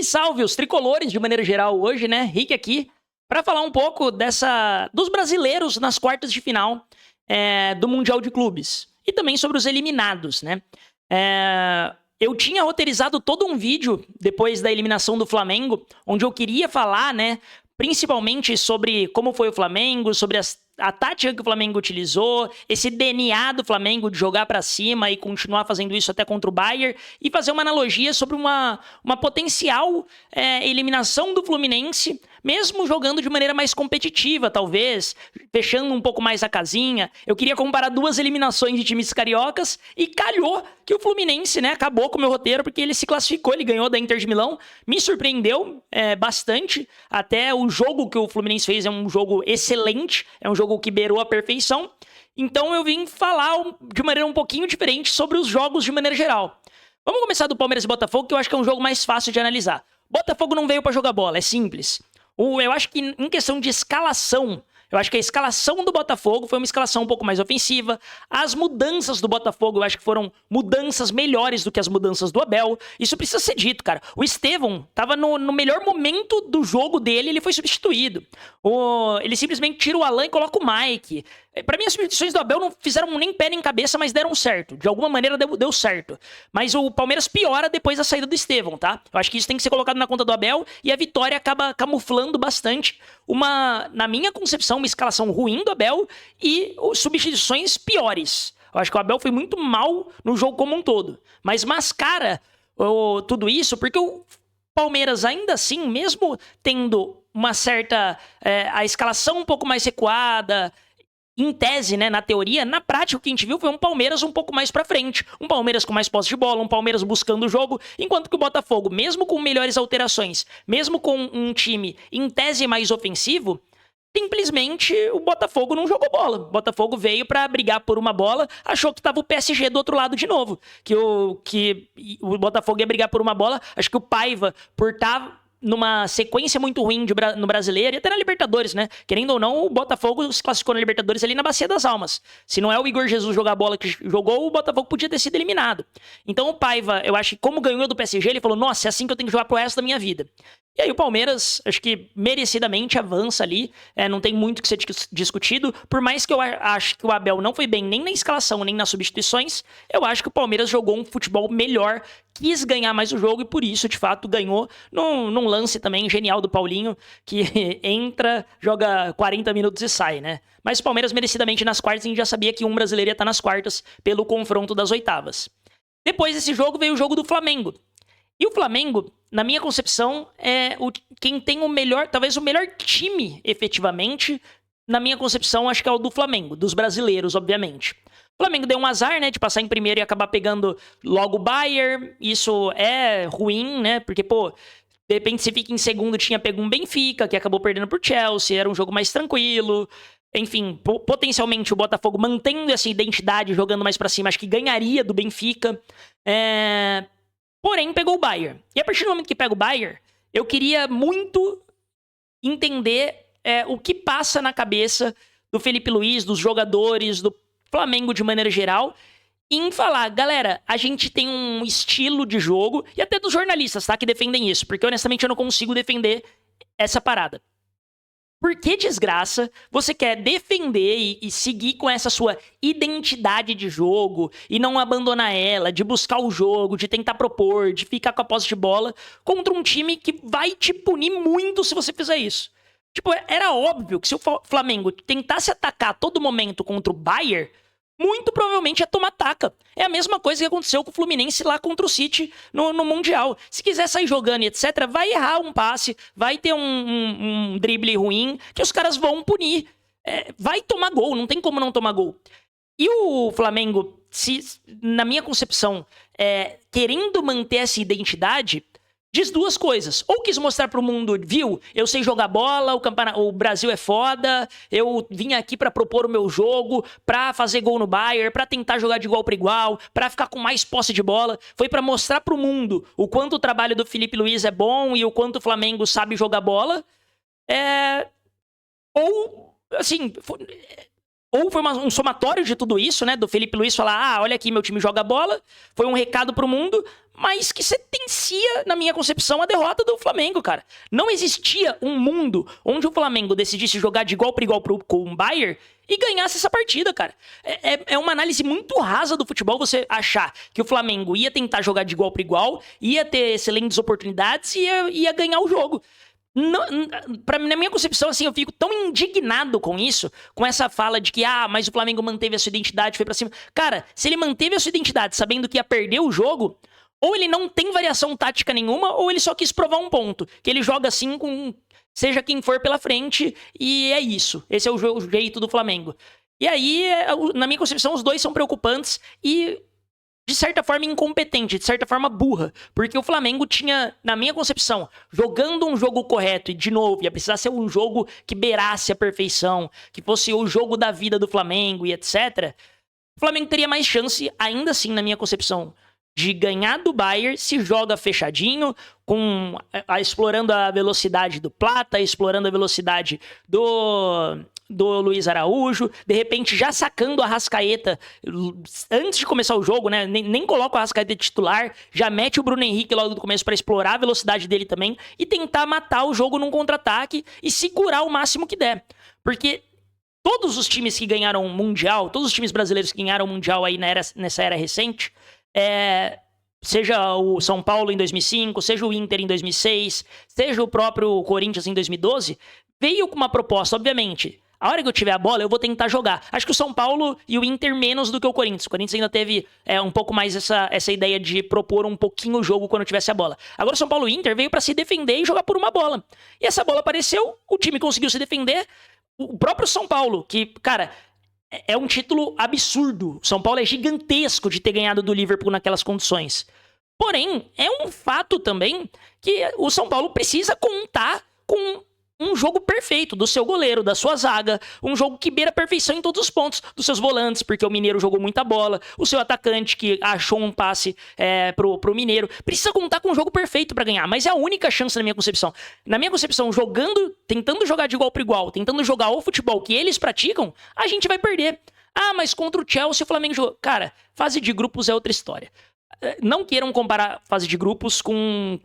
E salve os tricolores de maneira geral hoje, né? Rick aqui, para falar um pouco dos brasileiros nas quartas de final do Mundial de Clubes. E também sobre os eliminados, né? Eu tinha roteirizado todo um vídeo depois da eliminação do Flamengo, onde eu queria falar, né? Principalmente sobre como foi o Flamengo, sobre a tática que o Flamengo utilizou, esse DNA do Flamengo de jogar pra cima e continuar fazendo isso até contra o Bayern, e fazer uma analogia sobre uma potencial eliminação do Fluminense, mesmo jogando de maneira mais competitiva, talvez, fechando um pouco mais a casinha. Eu queria comparar duas eliminações de times cariocas e calhou que o Fluminense, né, acabou com o meu roteiro, porque ele se classificou, ele ganhou da Inter de Milão, me surpreendeu bastante, até o jogo que o Fluminense fez é um jogo excelente, é um jogo que beirou a perfeição. Então eu vim falar de maneira um pouquinho diferente sobre os jogos de maneira geral. Vamos começar do Palmeiras e Botafogo, que eu acho que é um jogo mais fácil de analisar. Botafogo não veio pra jogar bola, é simples. Eu acho que em questão de escalação, eu acho que a escalação do Botafogo foi uma escalação um pouco mais ofensiva. As mudanças do Botafogo, eu acho que foram mudanças melhores do que as mudanças do Abel. Isso precisa ser dito, cara. O Estevão tava no melhor momento do jogo dele, ele foi substituído. Ele simplesmente tira o Alan e coloca o Mike. Pra mim, as substituições do Abel não fizeram nem pé nem cabeça, mas deram certo. De alguma maneira deu certo. Mas o Palmeiras piora depois da saída do Estevão, tá? Eu acho que isso tem que ser colocado na conta do Abel e a vitória acaba camuflando bastante na minha concepção, uma escalação ruim do Abel e substituições piores. Eu acho que o Abel foi muito mal no jogo como um todo. Mas mascara tudo isso porque o Palmeiras, ainda assim, mesmo tendo uma certa... a escalação um pouco mais recuada... Em tese, né, na teoria, na prática o que a gente viu foi um Palmeiras um pouco mais pra frente. Um Palmeiras com mais posse de bola, um Palmeiras buscando o jogo, enquanto que o Botafogo, mesmo com melhores alterações, mesmo com um time em tese mais ofensivo, simplesmente o Botafogo não jogou bola. O Botafogo veio pra brigar por uma bola, achou que tava o PSG do outro lado de novo. Que o Botafogo ia brigar por uma bola, acho que o Paiva, por estar numa sequência muito ruim no Brasileiro e até na Libertadores, né? Querendo ou não, o Botafogo se classificou na Libertadores ali na Bacia das Almas. Se não é o Igor Jesus jogar a bola que jogou, o Botafogo podia ter sido eliminado. Então o Paiva, eu acho que como ganhou do PSG, ele falou, nossa, é assim que eu tenho que jogar pro resto da minha vida. E aí o Palmeiras, acho que merecidamente avança ali, não tem muito que ser discutido, por mais que eu acho que o Abel não foi bem nem na escalação, nem nas substituições, eu acho que o Palmeiras jogou um futebol melhor, quis ganhar mais o jogo e por isso, de fato, ganhou num lance também genial do Paulinho, que entra, joga 40 minutos e sai, né? Mas o Palmeiras merecidamente nas quartas, a gente já sabia que um brasileiro ia estar nas quartas pelo confronto das oitavas. Depois desse jogo veio o jogo do Flamengo. E o Flamengo, na minha concepção, é quem tem o melhor, talvez o melhor time, efetivamente, na minha concepção, acho que é o do Flamengo, dos brasileiros, obviamente. O Flamengo deu um azar, né, de passar em primeiro e acabar pegando logo o Bayern. Isso é ruim, né, porque, pô, de repente se fica em segundo, tinha pego um Benfica, que acabou perdendo por Chelsea, era um jogo mais tranquilo. Enfim, potencialmente o Botafogo mantendo essa identidade, jogando mais pra cima, acho que ganharia do Benfica. Porém, pegou o Bayern. E a partir do momento que pega o Bayern, eu queria muito entender o que passa na cabeça do Felipe Luiz, dos jogadores, do Flamengo de maneira geral, em falar, galera, a gente tem um estilo de jogo, e até dos jornalistas, tá, que defendem isso, porque honestamente eu não consigo defender essa parada. Por que desgraça você quer defender e seguir com essa sua identidade de jogo e não abandonar ela, de buscar o jogo, de tentar propor, de ficar com a posse de bola contra um time que vai te punir muito se você fizer isso? Tipo, era óbvio que se o Flamengo tentasse atacar a todo momento contra o Bayern, muito provavelmente ia tomar taca. É a mesma coisa que aconteceu com o Fluminense lá contra o City no Mundial. Se quiser sair jogando e etc, vai errar um passe, vai ter um drible ruim, que os caras vão punir. Vai tomar gol, não tem como não tomar gol. E o Flamengo, na minha concepção, querendo manter essa identidade, diz duas coisas. Ou quis mostrar pro mundo, viu? Eu sei jogar bola, o Brasil é foda, eu vim aqui pra propor o meu jogo, pra fazer gol no Bayern, pra tentar jogar de igual pra igual, pra ficar com mais posse de bola. Foi pra mostrar pro mundo o quanto o trabalho do Felipe Luiz é bom e o quanto o Flamengo sabe jogar bola. Ou, assim, ou foi um somatório de tudo isso, né? Do Felipe Luiz falar, olha aqui, meu time joga bola, foi um recado pro mundo, mas que sentencia, na minha concepção, a derrota do Flamengo, cara. Não existia um mundo onde o Flamengo decidisse jogar de igual para igual com o Bayern e ganhasse essa partida, cara. É uma análise muito rasa do futebol você achar que o Flamengo ia tentar jogar de igual para igual, ia ter excelentes oportunidades e ia ganhar o jogo. Na minha concepção, assim, eu fico tão indignado com isso, com essa fala de que, mas o Flamengo manteve a sua identidade, foi pra cima. Cara, se ele manteve a sua identidade sabendo que ia perder o jogo, ou ele não tem variação tática nenhuma, ou ele só quis provar um ponto, que ele joga assim com seja quem for pela frente, e é isso. Esse é o jeito do Flamengo. E aí, na minha concepção, os dois são preocupantes e, de certa forma, incompetente, de certa forma burra, porque o Flamengo tinha, na minha concepção, jogando um jogo correto, e de novo, ia precisar ser um jogo que beirasse a perfeição, que fosse o jogo da vida do Flamengo e etc. O Flamengo teria mais chance, ainda assim, na minha concepção, de ganhar do Bayern se joga fechadinho, explorando a velocidade do Plata, explorando a velocidade do Luiz Araújo, de repente já sacando a Arrascaeta antes de começar o jogo, né? Nem coloca o Arrascaeta de titular, já mete o Bruno Henrique logo do começo para explorar a velocidade dele também e tentar matar o jogo num contra-ataque e segurar o máximo que der. Porque todos os times que ganharam o Mundial, todos os times brasileiros que ganharam o Mundial aí nessa era recente, seja o São Paulo em 2005, seja o Inter em 2006, seja o próprio Corinthians em 2012, veio com uma proposta, obviamente. A hora que eu tiver a bola, eu vou tentar jogar. Acho que o São Paulo e o Inter menos do que o Corinthians. O Corinthians ainda teve um pouco mais essa ideia de propor um pouquinho o jogo quando tivesse a bola. Agora o São Paulo e o Inter veio pra se defender e jogar por uma bola. E essa bola apareceu, o time conseguiu se defender. O próprio São Paulo, que, cara, é um título absurdo. O São Paulo é gigantesco de ter ganhado do Liverpool naquelas condições. Porém, é um fato também que o São Paulo precisa contar com um jogo perfeito do seu goleiro, da sua zaga, um jogo que beira a perfeição em todos os pontos, dos seus volantes, porque o Mineiro jogou muita bola, o seu atacante que achou um passe pro Mineiro, precisa contar com um jogo perfeito pra ganhar, mas é a única chance na minha concepção. Na minha concepção, tentando jogar de igual para igual, tentando jogar o futebol que eles praticam, a gente vai perder. Mas contra o Chelsea o Flamengo jogou. Cara, fase de grupos é outra história. Não queiram comparar fase de grupos com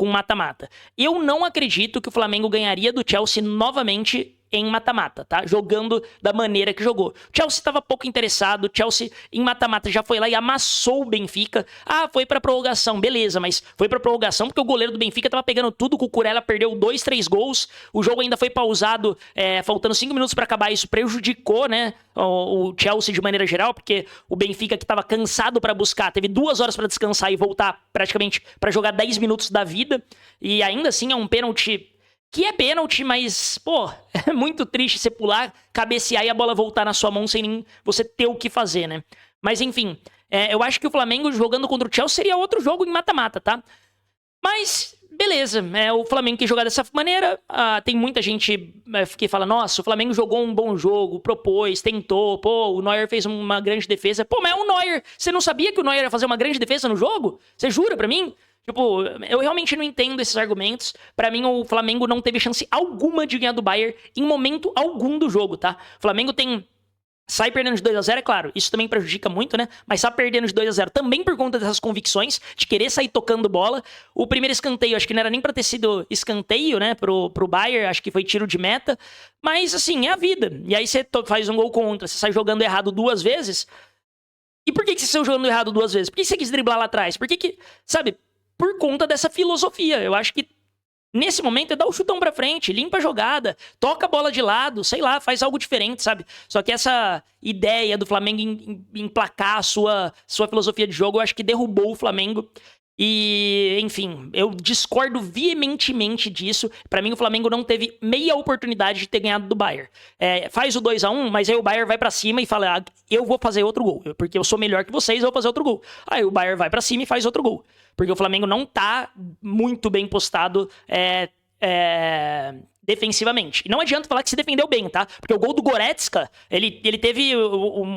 mata-mata. Eu não acredito que o Flamengo ganharia do Chelsea novamente em mata-mata, tá? Jogando da maneira que jogou. O Chelsea estava pouco interessado, o Chelsea em mata-mata já foi lá e amassou o Benfica. Foi pra prorrogação, beleza, mas foi pra prorrogação porque o goleiro do Benfica tava pegando tudo, o Cucurella perdeu 2, 3 gols, o jogo ainda foi pausado, faltando 5 minutos pra acabar, isso prejudicou, né, o Chelsea de maneira geral, porque o Benfica que tava cansado pra buscar, teve 2 horas pra descansar e voltar praticamente pra jogar 10 minutos da vida, e ainda assim é um pênalti que é pênalti, mas, é muito triste você pular, cabecear e a bola voltar na sua mão sem nem você ter o que fazer, né? Mas, enfim, eu acho que o Flamengo jogando contra o Chelsea seria outro jogo em mata-mata, tá? Mas, beleza, o Flamengo que jogar dessa maneira, tem muita gente que fala, nossa, o Flamengo jogou um bom jogo, propôs, tentou, o Neuer fez uma grande defesa. Mas é o Neuer, você não sabia que o Neuer ia fazer uma grande defesa no jogo? Você jura pra mim? Tipo, eu realmente não entendo esses argumentos. Pra mim, o Flamengo não teve chance alguma de ganhar do Bayern em momento algum do jogo, tá? O Flamengo sai perdendo de 2-0, é claro, isso também prejudica muito, né? Mas sai perdendo de 2-0 também por conta dessas convicções de querer sair tocando bola. O primeiro escanteio, acho que não era nem pra ter sido escanteio, né? Pro Bayern, acho que foi tiro de meta. Mas, assim, é a vida. E aí você faz um gol contra, você sai jogando errado 2 vezes. E por que você saiu jogando errado 2 vezes? Por que você quis driblar lá atrás? Por que, sabe... Por conta dessa filosofia. Eu acho que nesse momento é dar o chutão pra frente, limpa a jogada, toca a bola de lado, sei lá, faz algo diferente, sabe? Só que essa ideia do Flamengo emplacar a sua filosofia de jogo, eu acho que derrubou o Flamengo. E, enfim, eu discordo veementemente disso. Pra mim, o Flamengo não teve meia oportunidade de ter ganhado do Bayern. Faz o 2-1, mas aí o Bayern vai pra cima e fala, eu vou fazer outro gol, porque eu sou melhor que vocês, eu vou fazer outro gol. Aí o Bayern vai pra cima e faz outro gol. Porque o Flamengo não tá muito bem postado defensivamente. E não adianta falar que se defendeu bem, tá? Porque o gol do Goretzka, ele teve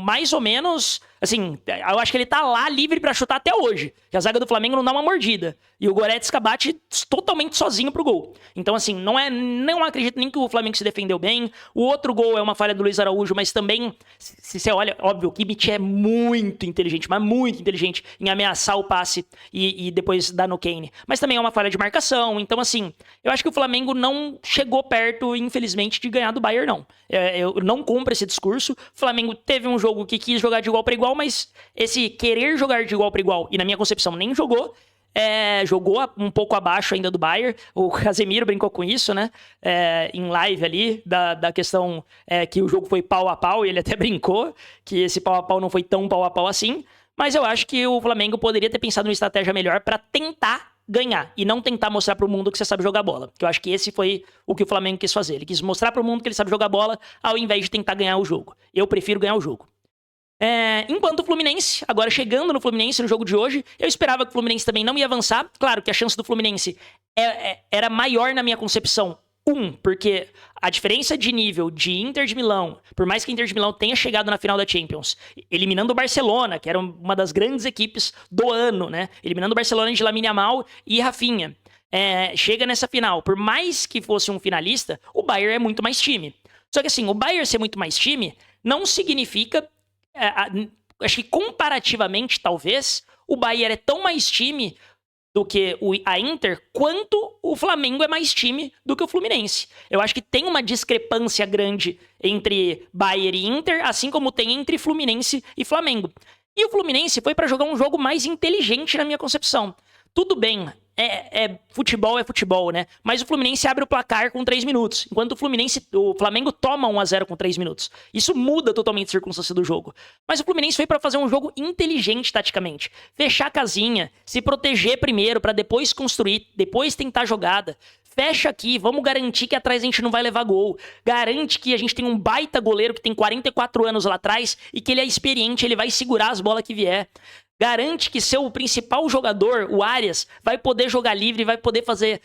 mais ou menos Assim, eu acho que ele tá lá livre pra chutar até hoje. Que a zaga do Flamengo não dá uma mordida. E o Goretzka bate totalmente sozinho pro gol. Então, assim, não acredito nem que o Flamengo se defendeu bem. O outro gol é uma falha do Luiz Araújo, mas também, se você olha, óbvio, o Kimmich é muito inteligente, mas muito inteligente em ameaçar o passe e depois dar no Kane. Mas também é uma falha de marcação. Então, assim, eu acho que o Flamengo não chegou perto, infelizmente, de ganhar do Bayern, não. Eu não compro esse discurso. O Flamengo teve um jogo que quis jogar de igual para igual, mas esse querer jogar de igual para igual, e na minha concepção nem jogou, jogou um pouco abaixo ainda do Bayern. O Casemiro brincou com isso, né? Em live ali, da questão que o jogo foi pau a pau, e ele até brincou que esse pau a pau não foi tão pau a pau assim. Mas eu acho que o Flamengo poderia ter pensado numa estratégia melhor para tentar ganhar e não tentar mostrar pro mundo que você sabe jogar bola. Que eu acho que esse foi o que o Flamengo quis fazer. Ele quis mostrar pro mundo que ele sabe jogar bola ao invés de tentar ganhar o jogo. Eu prefiro ganhar o jogo. Enquanto o Fluminense, agora chegando no Fluminense no jogo de hoje, eu esperava que o Fluminense também não ia avançar. Claro que a chance do Fluminense era maior na minha concepção. Porque a diferença de nível de Inter de Milão, por mais que a Inter de Milão tenha chegado na final da Champions, eliminando o Barcelona, que era uma das grandes equipes do ano, né? Eliminando o Barcelona de Lamine Yamal e Rafinha. Chega nessa final. Por mais que fosse um finalista, o Bayern é muito mais time. Só que assim, o Bayern ser muito mais time não significa... acho que comparativamente, talvez, o Bayern é tão mais time do que a Inter, quanto o Flamengo é mais time do que o Fluminense. Eu acho que tem uma discrepância grande entre Bayern e Inter, assim como tem entre Fluminense e Flamengo. E o Fluminense foi para jogar um jogo mais inteligente na minha concepção. Tudo bem, futebol é futebol, né? Mas o Fluminense abre o placar com 3 minutos, enquanto o Flamengo toma 1-0 com 3 minutos. Isso muda totalmente a circunstância do jogo. Mas o Fluminense foi pra fazer um jogo inteligente taticamente. Fechar a casinha, se proteger primeiro pra depois construir, depois tentar jogada. Fecha aqui, vamos garantir que atrás a gente não vai levar gol. Garante que a gente tem um baita goleiro que tem 44 anos lá atrás e que ele é experiente, ele vai segurar as bolas que vier. Garante que seu principal jogador, o Arias, vai poder jogar livre, vai poder fazer...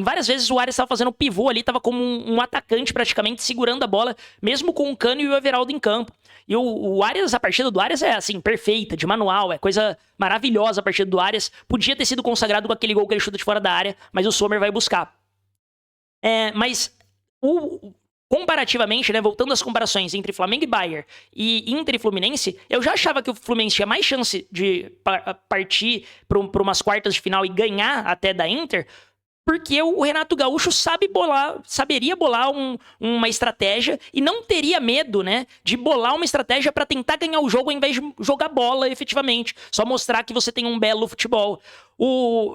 Várias vezes o Arias estava fazendo pivô ali, estava como um atacante praticamente, segurando a bola, mesmo com o Cano e o Everaldo em campo. E o Arias, a partida do Arias é assim, perfeita, de manual, é coisa maravilhosa a partida do Arias. Podia ter sido consagrado com aquele gol que ele chuta de fora da área, mas o Sommer vai buscar. Mas comparativamente, né, voltando às comparações entre Flamengo e Bayern e Inter e Fluminense, eu já achava que o Fluminense tinha mais chance de partir para umas quartas de final e ganhar até da Inter, porque o Renato Gaúcho saberia bolar uma estratégia e não teria medo, né, de bolar uma estratégia para tentar ganhar o jogo ao invés de jogar bola efetivamente, só mostrar que você tem um belo futebol.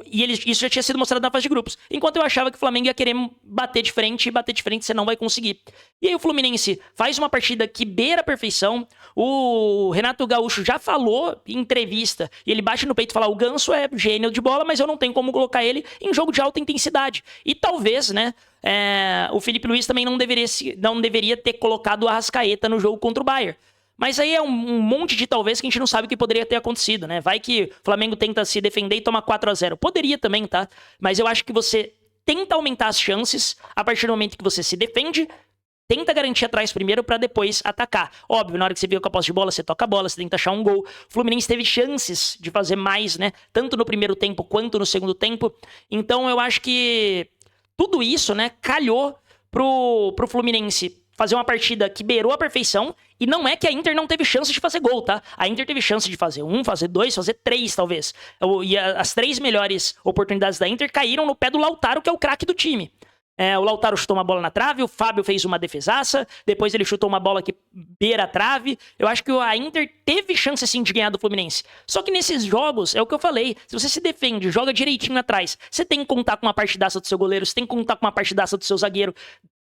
Isso já tinha sido mostrado na fase de grupos. Enquanto eu achava que o Flamengo ia querer bater de frente, e bater de frente você não vai conseguir. E aí o Fluminense faz uma partida que beira a perfeição. O Renato Gaúcho já falou em entrevista, e ele bate no peito e fala: o Ganso é gênio de bola, mas eu não tenho como colocar ele em jogo de alta intensidade. E talvez, né, o Felipe Luiz também não deveria ter colocado o Arrascaeta no jogo contra o Bayern. Mas aí é um monte de talvez que a gente não sabe o que poderia ter acontecido, né? Vai que o Flamengo tenta se defender e toma 4-0. Poderia também, tá? Mas eu acho que você tenta aumentar as chances a partir do momento que você se defende, tenta garantir atrás primeiro pra depois atacar. Óbvio, na hora que você viu com a posse de bola, você toca a bola, você tenta achar um gol. O Fluminense teve chances de fazer mais, né? Tanto no primeiro tempo quanto no segundo tempo. Então eu acho que tudo isso, né, calhou pro Fluminense fazer uma partida que beirou a perfeição. E não é que a Inter não teve chance de fazer gol, tá? A Inter teve chance de fazer 1, fazer 2, fazer 3, talvez. E as 3 melhores oportunidades da Inter caíram no pé do Lautaro, que é o craque do time. O Lautaro chutou uma bola na trave, o Fábio fez uma defesaça, depois ele chutou uma bola que beira a trave. Eu acho que a Inter teve chance, sim, de ganhar do Fluminense. Só que nesses jogos, é o que eu falei, se você se defende, joga direitinho atrás, você tem que contar com uma partidaça do seu goleiro, você tem que contar com uma partidaça do seu zagueiro.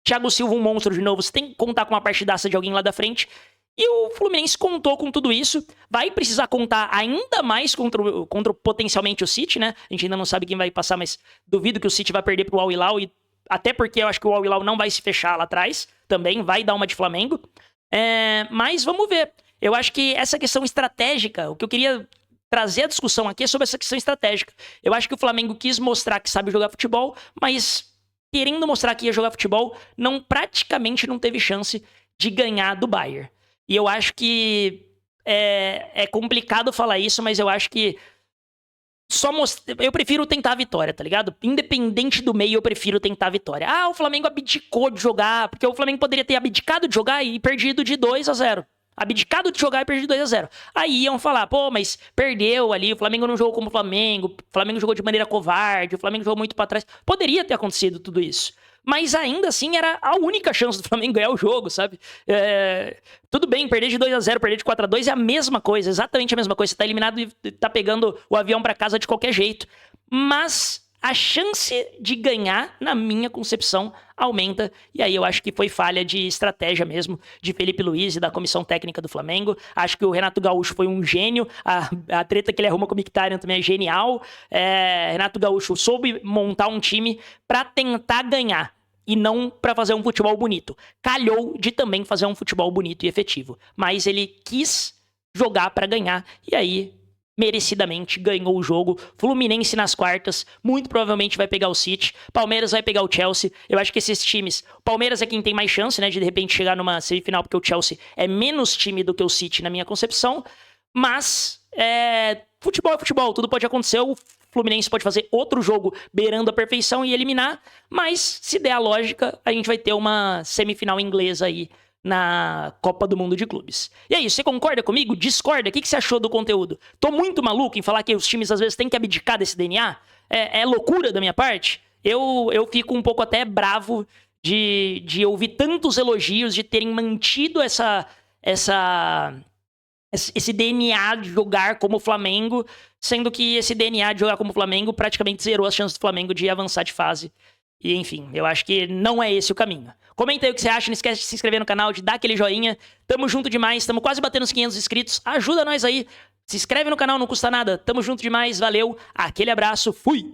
Thiago Silva, um monstro de novo, você tem que contar com uma partidaça de alguém lá da frente. E o Fluminense contou com tudo isso. Vai precisar contar ainda mais contra potencialmente o City, né? A gente ainda não sabe quem vai passar, mas duvido que o City vai perder pro Al Hilal. Até porque eu acho que o Al Hilal não vai se fechar lá atrás. Também vai dar uma de Flamengo. Mas vamos ver. Eu acho que essa questão estratégica, o que eu queria trazer a discussão aqui é sobre essa questão estratégica. Eu acho que o Flamengo quis mostrar que sabe jogar futebol, mas querendo mostrar que ia jogar futebol, praticamente não teve chance de ganhar do Bayern. E eu acho que é complicado falar isso, mas eu acho que eu prefiro tentar a vitória, tá ligado? Independente do meio, eu prefiro tentar a vitória. Ah, o Flamengo abdicou de jogar, porque o Flamengo poderia ter abdicado de jogar e perdido de 2-0. Abdicado de jogar e perdido de 2-0. Aí iam falar, pô, mas perdeu ali, o Flamengo não jogou como o Flamengo jogou de maneira covarde, o Flamengo jogou muito pra trás. Poderia ter acontecido tudo isso. Mas ainda assim era a única chance do Flamengo ganhar o jogo, sabe? Tudo bem, perder de 2-0, perder de 4-2 é a mesma coisa, exatamente a mesma coisa. Você tá eliminado e tá pegando o avião pra casa de qualquer jeito. Mas a chance de ganhar, na minha concepção, aumenta. E aí eu acho que foi falha de estratégia mesmo de Felipe Luiz e da comissão técnica do Flamengo. Acho que o Renato Gaúcho foi um gênio. A treta que ele arruma com o Mkhitaryan também é genial. Renato Gaúcho soube montar um time pra tentar ganhar e não pra fazer um futebol bonito. Calhou de também fazer um futebol bonito e efetivo. Mas ele quis jogar pra ganhar. E aí merecidamente ganhou o jogo. Fluminense nas quartas, muito provavelmente vai pegar o City. Palmeiras vai pegar o Chelsea. Eu acho que esses times, o Palmeiras é quem tem mais chance, né, de repente chegar numa semifinal, porque o Chelsea é menos time do que o City na minha concepção. Mas futebol é futebol, tudo pode acontecer. O Fluminense pode fazer outro jogo beirando a perfeição e eliminar, mas se der a lógica, a gente vai ter uma semifinal inglesa aí na Copa do Mundo de Clubes. E é isso, você concorda comigo? Discorda? O que você achou do conteúdo? Tô muito maluco em falar que os times às vezes têm que abdicar desse DNA? É loucura da minha parte? Eu fico um pouco até bravo de ouvir tantos elogios, de terem mantido esse DNA de jogar como o Flamengo, sendo que esse DNA de jogar como o Flamengo praticamente zerou as chances do Flamengo de avançar de fase. E enfim, eu acho que não é esse o caminho. Comenta aí o que você acha, não esquece de se inscrever no canal, de dar aquele joinha. Tamo junto demais, tamo quase batendo os 500 inscritos. Ajuda nós aí, se inscreve no canal, não custa nada. Tamo junto demais, valeu, aquele abraço, fui!